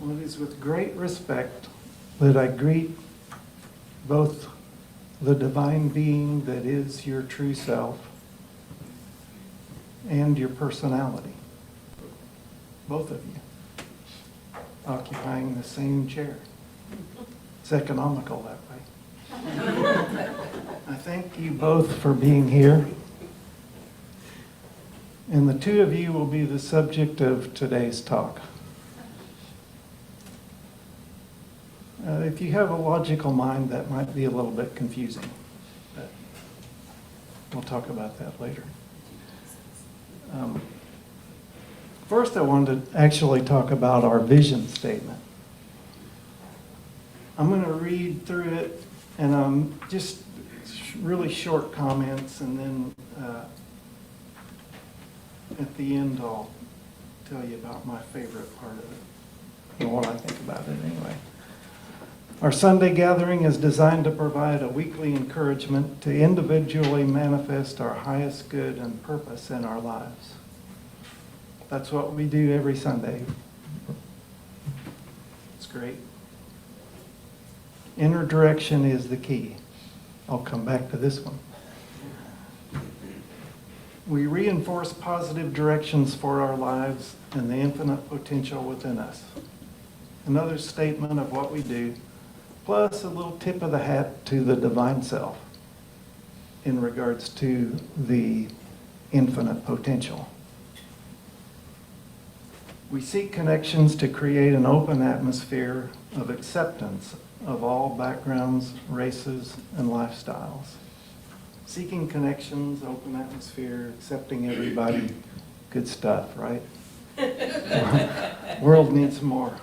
Well, it is with great respect that I greet both the divine being that is your true self and your personality. Both of you occupying the same chair. It's economical that way. I thank you both for being here. And the two of you will be the subject of today's talk. If you have a logical mind, that might be a little bit confusing. But we'll talk about that later. First, I wanted to actually talk about our vision statement. I'm going to read through it, and just really short comments, and then at the end I'll tell you about my favorite part of it, and what I think about it anyway. Our Sunday gathering is designed to provide a weekly encouragement to individually manifest our highest good and purpose in our lives. That's what we do every Sunday. It's great. Inner direction is the key. I'll come back to this one. We reinforce positive directions for our lives and the infinite potential within us. Another statement of what we do, plus a little tip of the hat to the divine self in regards to the infinite potential. We seek connections to create an open atmosphere of acceptance of all backgrounds, races, and lifestyles. Seeking connections, open atmosphere, accepting everybody, good stuff, right? World needs more.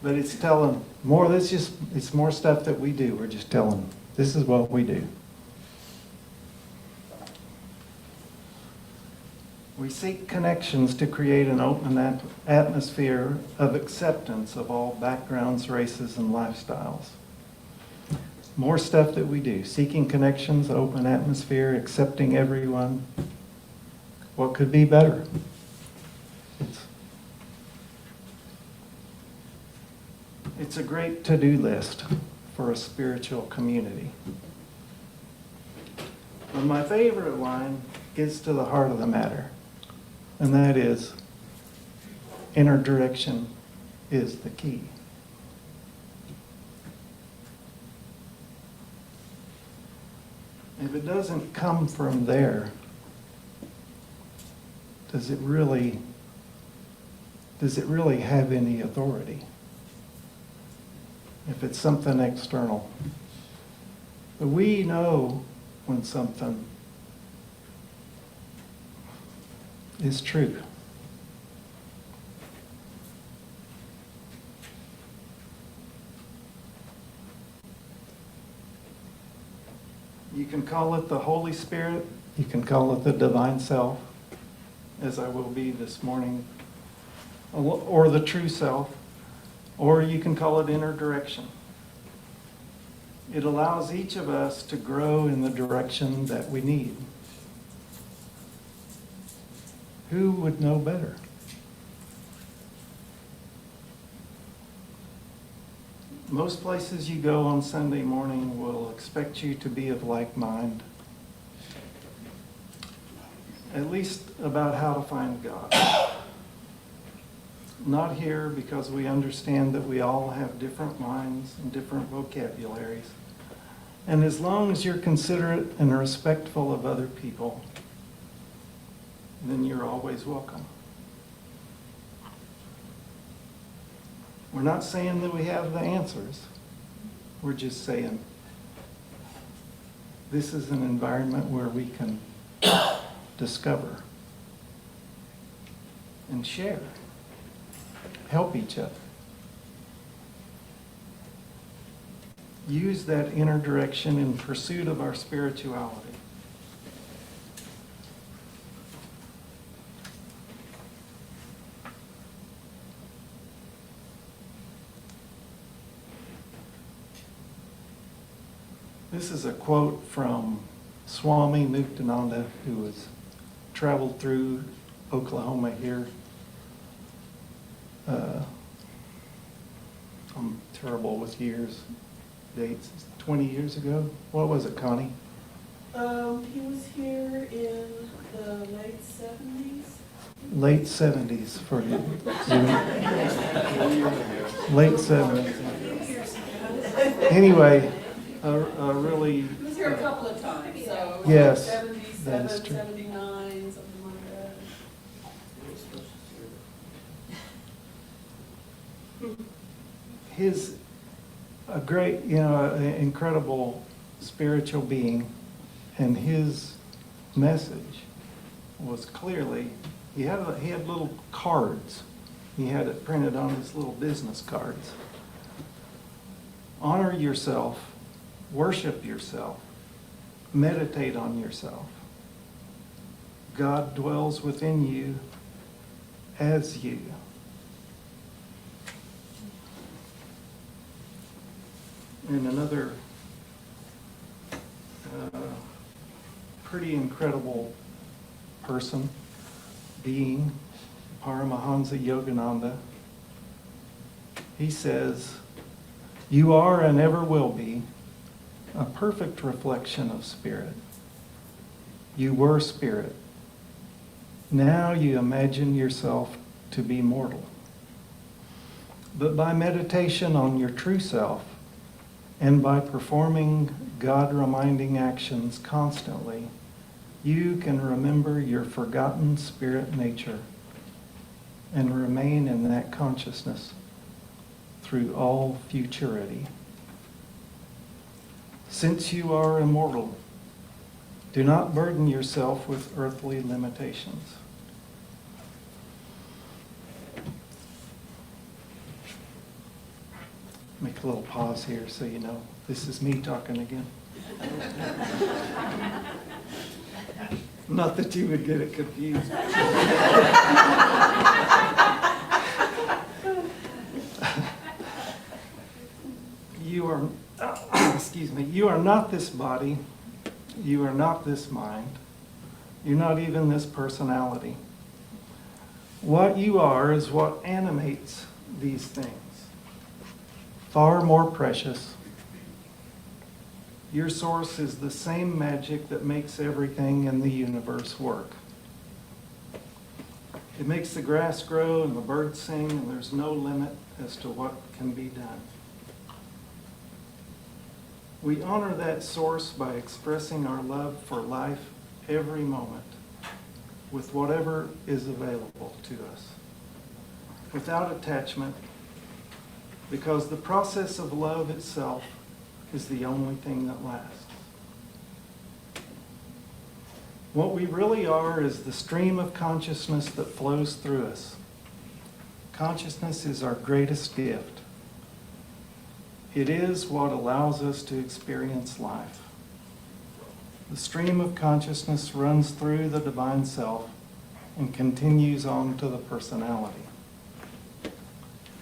But it's telling more, it's more stuff that we do. We're just telling, this is what we do. We seek connections to create an open atmosphere of acceptance of all backgrounds, races, and lifestyles. More stuff that we do. Seeking connections, open atmosphere, accepting everyone. What could be better? It's a great to-do list for a spiritual community. But my favorite line gets to the heart of the matter, and that is, inner direction is the key. If it doesn't come from there, does it really have any authority? If it's something external. But we know when something is true. You can call it the Holy Spirit, you can call it the divine self, as I will be this morning, or the true self. Or you can call it inner direction. It allows each of us to grow in the direction that we need. Who would know better? Most places you go on Sunday morning will expect you to be of like mind, at least about how to find God. Not here because we understand that we all have different minds and different vocabularies. And as long as you're considerate and respectful of other people, then you're always welcome. We're not saying that we have the answers. We're just saying this is an environment where we can discover and share. Help each other. Use that inner direction in pursuit of our spirituality. This is a quote from Swami Muktananda, who has traveled through Oklahoma here terrible with years, dates. 20 years ago? What was it, Connie? He was here in the late 70s. Late 70s for you. Late 70s. Anyway, a really... He was here a couple of times, so it was Yes, like that is 77, true. 79, something like that. He's a great, incredible spiritual being, and his message was clearly, he had little cards. He had it printed on his little business cards. Honor yourself, worship yourself, meditate on yourself. God dwells within you as you. And another pretty incredible person, being, Paramahansa Yogananda. He says, "You are and ever will be a perfect reflection of Spirit. You were Spirit. Now you imagine yourself to be mortal. But by meditation on your true self, and by performing God-reminding actions constantly, you can remember your forgotten spirit nature and remain in that consciousness through all futurity. Since you are immortal, do not burden yourself with earthly limitations." Make a little pause here so you know this is me talking again. Not that you would get it confused. You are, you are not this body. You are not this mind. You're not even this personality. What you are is what animates these things. Far more precious. Your source is the same magic that makes everything in the universe work. It makes the grass grow and the birds sing, and there's no limit as to what can be done. We honor that source by expressing our love for life every moment with whatever is available to us, without attachment, because the process of love itself is the only thing that lasts. What we really are is the stream of consciousness that flows through us. Consciousness is our greatest gift. It is what allows us to experience life. The stream of consciousness runs through the divine self and continues on to the personality.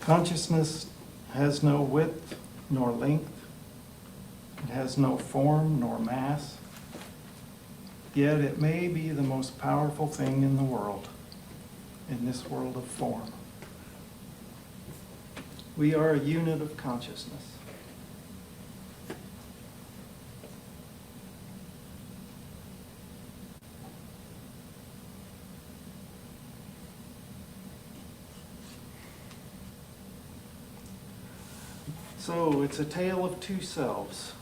Consciousness has no width nor length. It has no form nor mass. Yet it may be the most powerful thing in the world, in this world of form. We are a unit of consciousness. So it's a tale of two selves.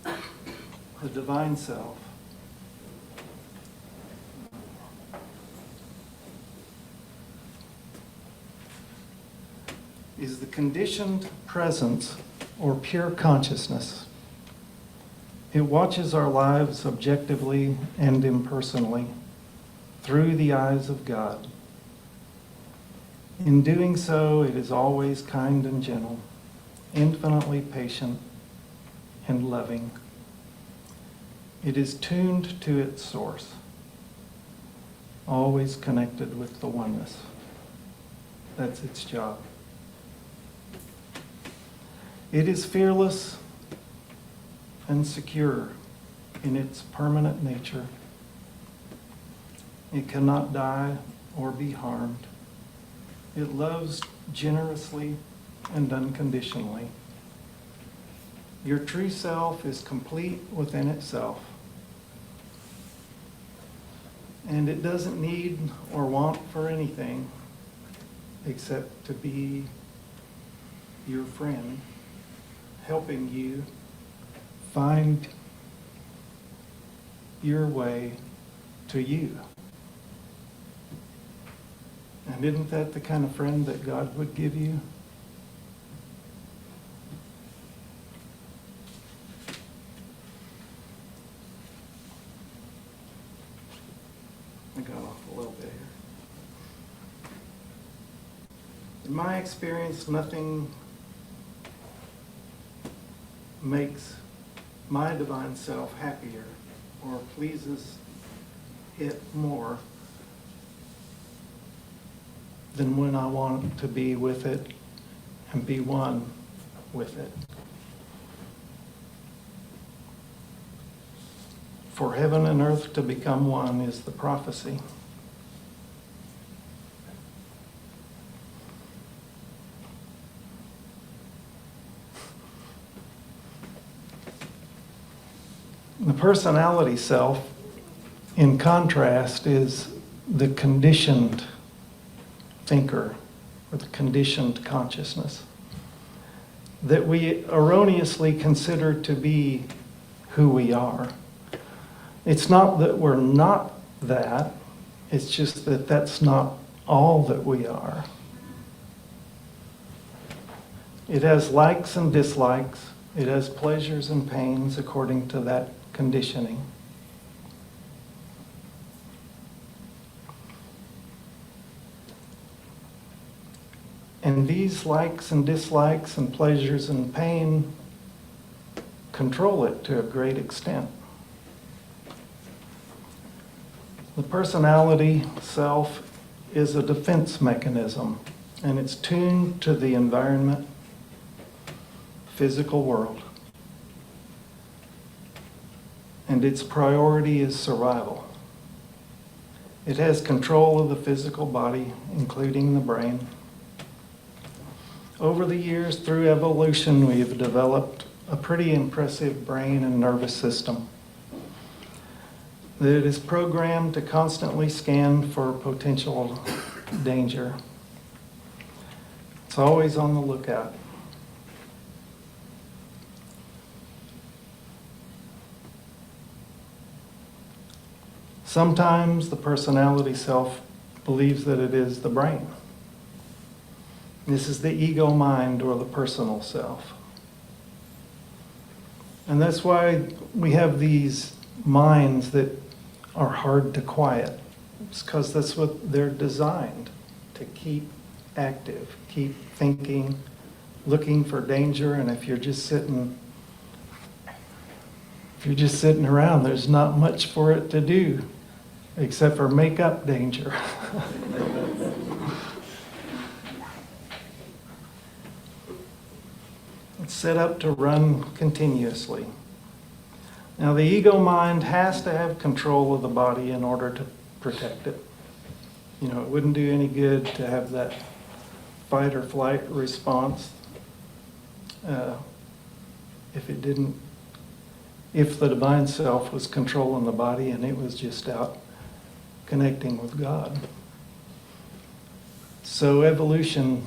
The divine self is the conditioned presence or pure consciousness. It watches our lives objectively and impersonally through the eyes of God. In doing so, it is always kind and gentle, infinitely patient and loving. It is tuned to its source, always connected with the oneness. That's its job. It is fearless and secure in its permanent nature. It cannot die or be harmed. It loves generously and unconditionally. Your true self is complete within itself. And it doesn't need or want for anything except to be your friend, helping you find your way to you. And isn't that the kind of friend that God would give you? I got off a little bit here. In my experience, nothing makes my divine self happier or pleases it more than when I want to be with it and be one with it. For heaven and earth to become one is the prophecy. The personality self, in contrast, is the conditioned thinker or the conditioned consciousness that we erroneously consider to be who we are. It's not that we're not that, it's just that that's not all that we are. It has likes and dislikes, it has pleasures and pains according to that conditioning. And these likes and dislikes and pleasures and pain control it to a great extent. The personality self is a defense mechanism, and it's tuned to the environment, physical world. And its priority is survival. It has control of the physical body, including the brain. Over the years, through evolution, we've developed a pretty impressive brain and nervous system that is programmed to constantly scan for potential danger. It's always on the lookout. Sometimes the personality self believes that it is the brain. This is the ego mind or the personal self. And that's why we have these minds that are hard to quiet. It's because that's what they're designed to keep active, keep thinking, looking for danger. And if you're just sitting around, there's not much for it to do except for make up danger. It's set up to run continuously. Now, the ego mind has to have control of the body in order to protect it. You know, it wouldn't do any good to have that fight or flight response if the divine self was controlling the body and it was just out connecting with God. So evolution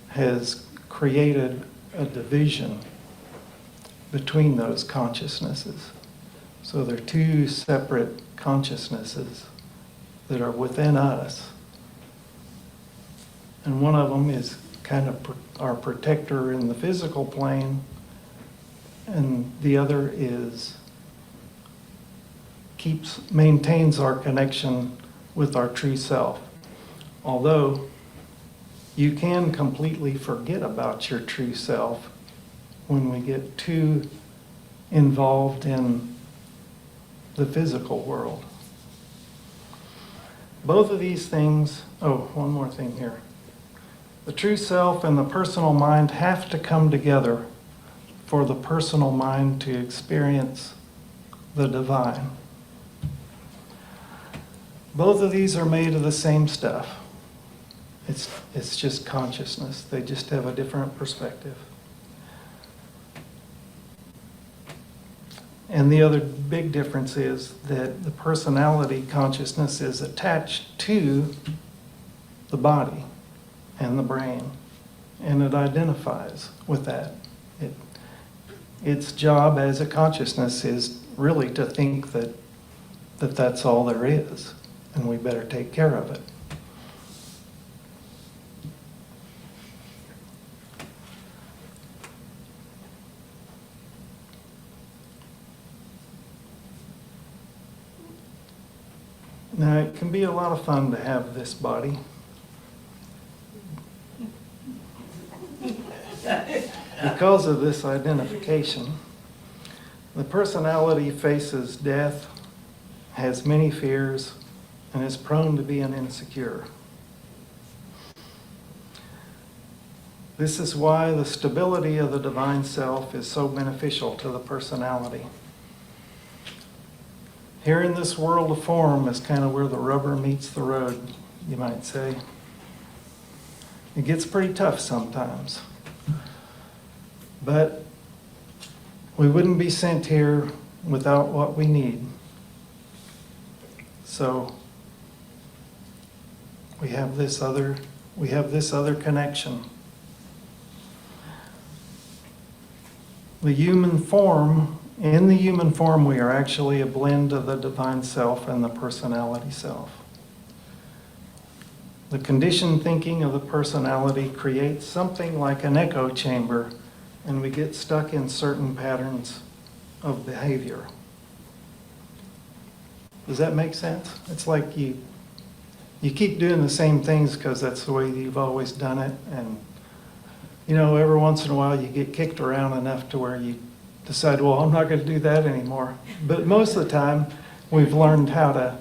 has created a division between those consciousnesses. So they're two separate consciousnesses that are within us. And one of them is kind of our protector in the physical plane, and the other maintains our connection with our true self. Although you can completely forget about your true self when we get too involved in the physical world. Both of these things, one more thing here. The true self and the personal mind have to come together for the personal mind to experience the divine. Both of these are made of the same stuff. It's just consciousness. They just have a different perspective. And the other big difference is that the personality consciousness is attached to the body and the brain, and it identifies with that. Its job as a consciousness is really to think that that's all there is, and we better take care of it. Now, it can be a lot of fun to have this body. Because of this identification, the personality faces death, has many fears, and is prone to being insecure. This is why the stability of the divine self is so beneficial to the personality. Here in this world of form is kind of where the rubber meets the road, you might say. It gets pretty tough sometimes. But we wouldn't be sent here without what we need. So we have this other connection. In the human form, we are actually a blend of the divine self and the personality self. The conditioned thinking of the personality creates something like an echo chamber, and we get stuck in certain patterns of behavior. Does that make sense? It's like you keep doing the same things because that's the way you've always done it, and every once in a while you get kicked around enough to where you decide, well, I'm not going to do that anymore. But most of the time, we've learned how to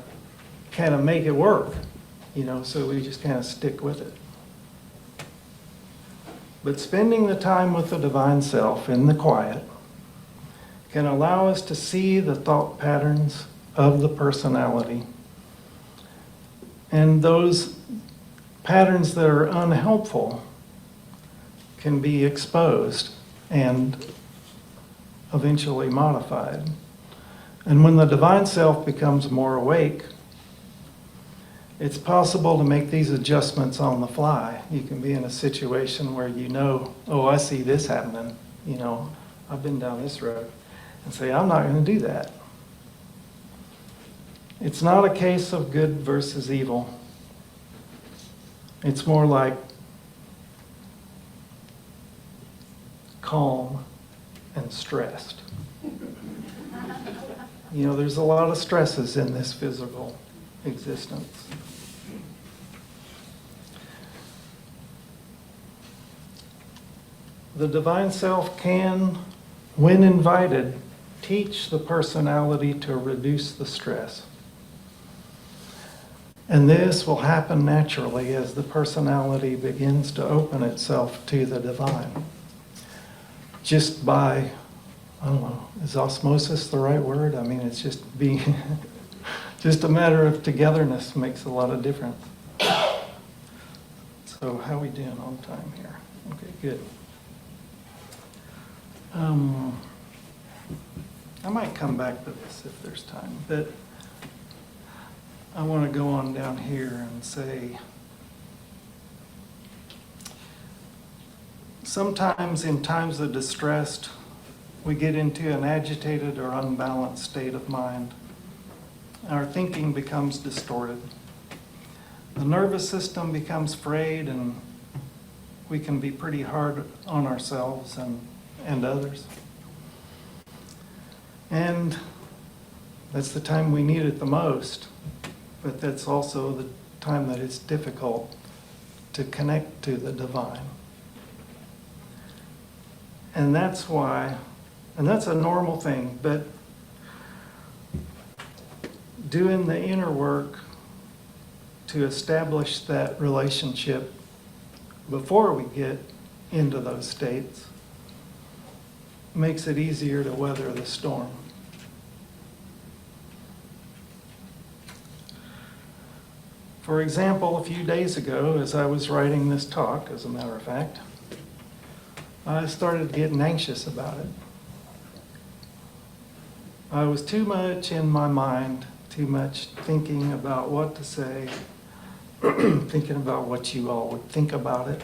kind of make it work, so we just kind of stick with it. But spending the time with the divine self in the quiet can allow us to see the thought patterns of the personality. And those patterns that are unhelpful can be exposed and eventually modified. And when the divine self becomes more awake, it's possible to make these adjustments on the fly. You can be in a situation where oh, I see this happening. I've been down this road. And say, I'm not going to do that. It's not a case of good versus evil. It's more like calm and stressed. There's a lot of stresses in this physical existence. The divine self can, when invited, teach the personality to reduce the stress. And this will happen naturally as the personality begins to open itself to the divine. Just by, I don't know, is osmosis the right word? I mean, it's just just a matter of togetherness makes a lot of difference. So how are we doing on time here? Okay, good. I might come back to this if there's time, but I want to go on down here and say, sometimes in times of distress, we get into an agitated or unbalanced state of mind. Our thinking becomes distorted. The nervous system becomes frayed, and we can be pretty hard on ourselves and others. And that's the time we need it the most, but that's also the time that it's difficult to connect to the divine. And that's why, and that's a normal thing, but doing the inner work to establish that relationship before we get into those states makes it easier to weather the storm. For example, a few days ago, as I was writing this talk, as a matter of fact, I started getting anxious about it. I was too much in my mind, too much thinking about what to say, thinking about what you all would think about it,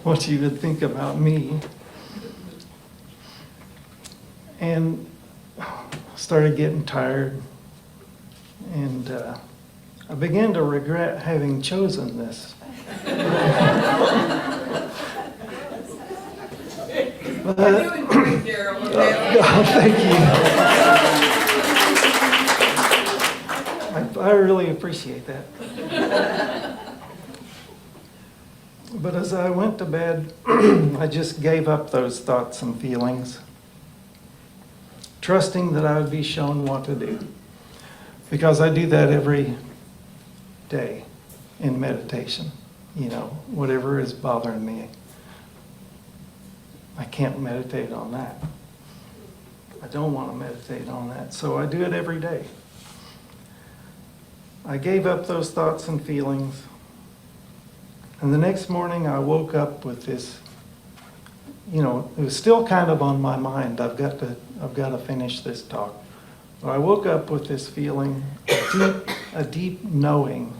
what you would think about me. And started getting tired, and I began to regret having chosen this. You're doing great, Darrel. Thank you. I really appreciate that. But as I went to bed, I just gave up those thoughts and feelings, trusting that I would be shown what to do. Because I do that every day in meditation. Whatever is bothering me, I can't meditate on that. I don't want to meditate on that, so I do it every day. I gave up those thoughts and feelings, and the next morning I woke up with this, it was still kind of on my mind. I've got to finish this talk. But I woke up with this feeling, a deep knowing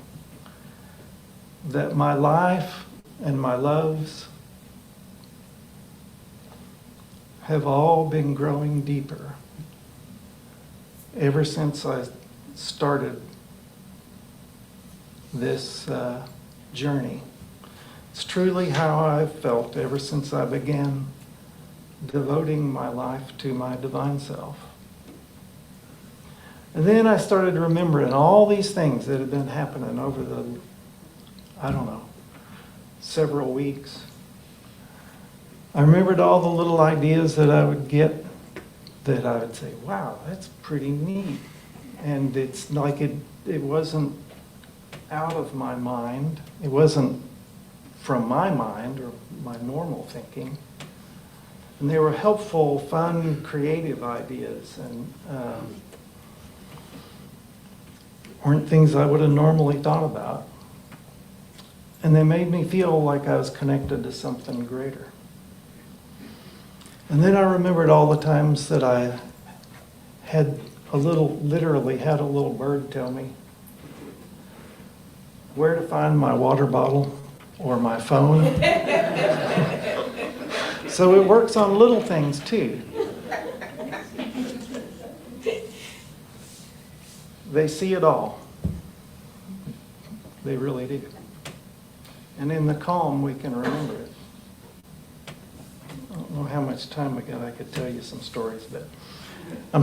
that my life and my loves have all been growing deeper ever since I started this journey. It's truly how I've felt ever since I began devoting my life to my divine self. And then I started remembering all these things that had been happening over the, several weeks. I remembered all the little ideas that I would get that I would say, wow, that's pretty neat. And it's like it wasn't out of my mind. It wasn't from my mind or my normal thinking. And they were helpful, fun, creative ideas, and weren't things I would have normally thought about. And they made me feel like I was connected to something greater. And then I remembered all the times that I literally had a little bird tell me where to find my water bottle or my phone. So it works on little things too. They see it all. They really do. And in the calm, we can remember it. I don't know how much time we got. I could tell you some stories, but I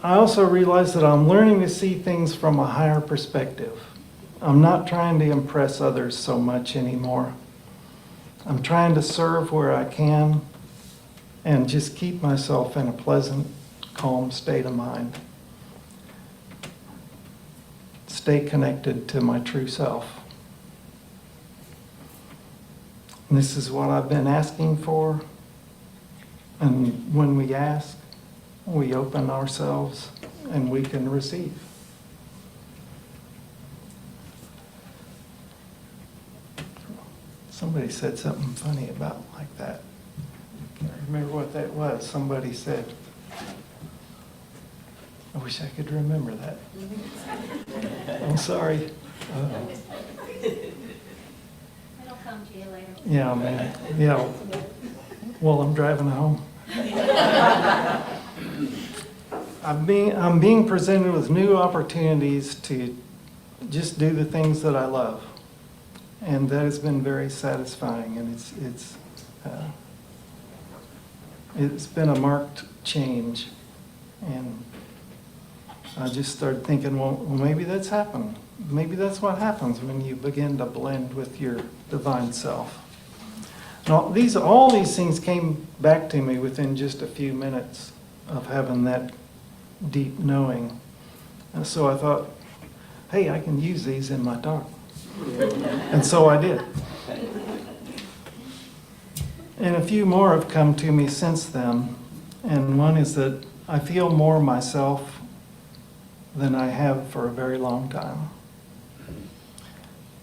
also realize that I'm learning to see things from a higher perspective. I'm not trying to impress others so much anymore. I'm trying to serve where I can and just keep myself in a pleasant, calm state of mind. Stay connected to my true self. And this is what I've been asking for. And when we ask, we open ourselves and we can receive. Somebody said something funny about like that. I can't remember what that was. Somebody said, I wish I could remember that. I'm sorry. It'll come to you later. Yeah, man. Yeah. While I'm driving home. I'm being presented with new opportunities to just do the things that I love. And that has been very satisfying, and it's been a marked change. And I just started thinking, well, maybe that's happened. Maybe that's what happens when you begin to blend with your divine self. And all these things came back to me within just a few minutes of having that deep knowing. And so I thought, hey, I can use these in my talk. And so I did. And a few more have come to me since then. And one is that I feel more myself than I have for a very long time.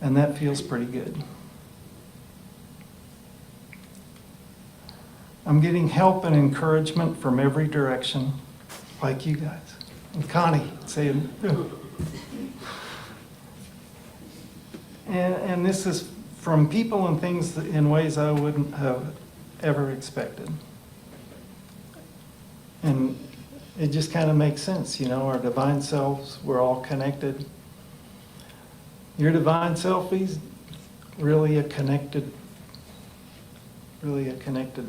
And that feels pretty good. I'm getting help and encouragement from every direction, like you guys. And Connie saying, and this is from people and things in ways I wouldn't have ever expected. And it just kind of makes sense, you know, our divine selves, we're all connected. Your divine self is really a connected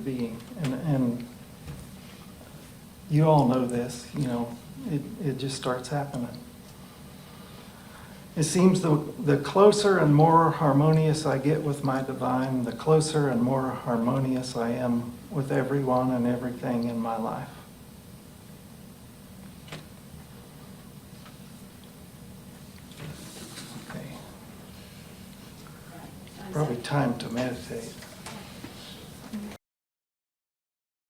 being. And you all know this, you know, it just starts happening. It seems the closer and more harmonious I get with my divine, the closer and more harmonious I am with everyone and everything in my life. Okay. Probably time to meditate.